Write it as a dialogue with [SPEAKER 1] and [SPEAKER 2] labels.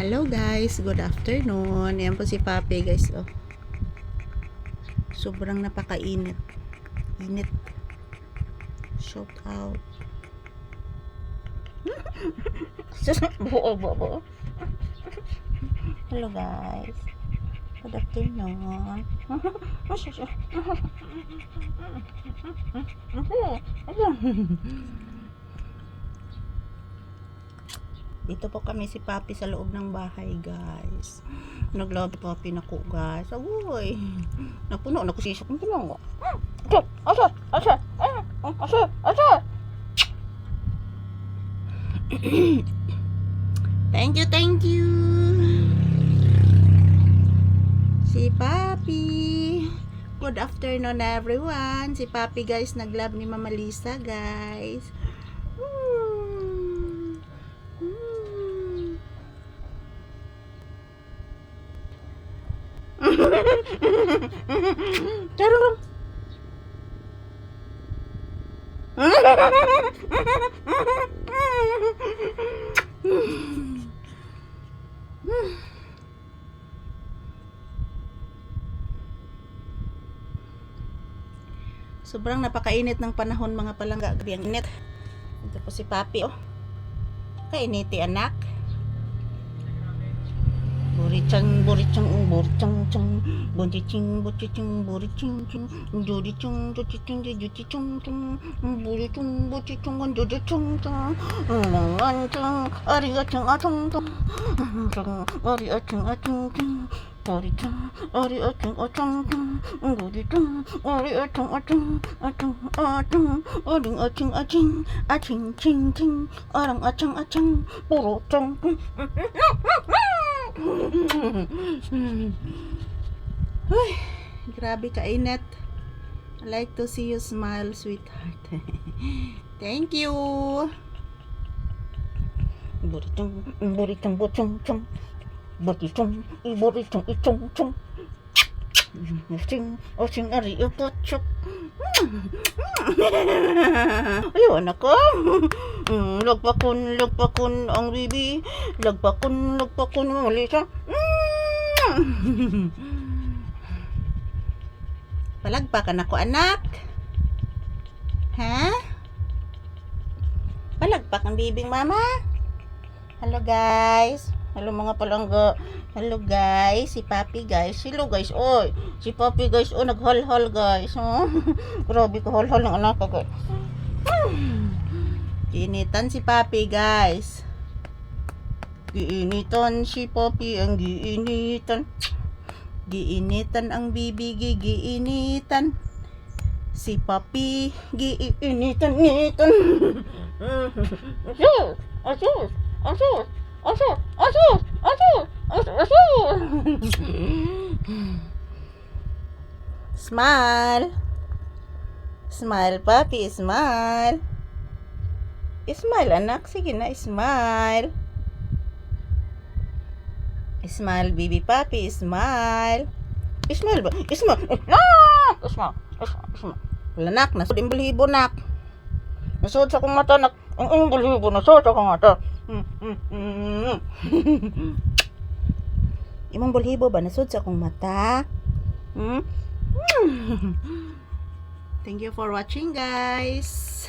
[SPEAKER 1] Hello guys, good afternoon. Yan po si Papi guys. Oh. Sobrang napakainit. Init. Shout out. Buo. Hello guys. Good afternoon. Dito po kami si Papi sa loob ng bahay guys. Naglabi Papi na ko guys. Awoy. Napuno, nakusisok ng puno. Thank you. Si Papi. Good afternoon everyone. Si Papi guys, naglab ni Mama Lisa guys. Tarong. Sobrang napakainit ng panahon mga palangga. Gabi ang init. Ito po si Papi oh. Kainiti anak. Burichang, buriching, buriching, jodiching, Uy, grabe kainit. I like to see you smile, sweetheart. Thank you. Ayun ako. Lagpakon ang bibi. Lagpakon mali siya. Palagpakan ako anak. Ha? Palagpak ang bibing mama. Hello guys. Hello mga palangga. Hello guys. Si Papi guys. Hello guys. Oy. Si Papi guys. Oh, naghal-hal guys. Oh. Grabe ko hal-hal ng anak ko guys. Initan si Papi guys. Giinitan si Papi ang giinitan. Giinitan ang bibi giinitan. Si Papi giinitan. Smile. Smile Papi, smile. Smile anak, sige na, smile. Smile baby Papi, smile. Smile ba? Smile. Smile. Lanak, nasud yung balibo nak. Nasud sa kong mata nak. Ang balibo, nasud sa kong mata. Imong balibo ba nasud sa kong mata? Thank you for watching guys.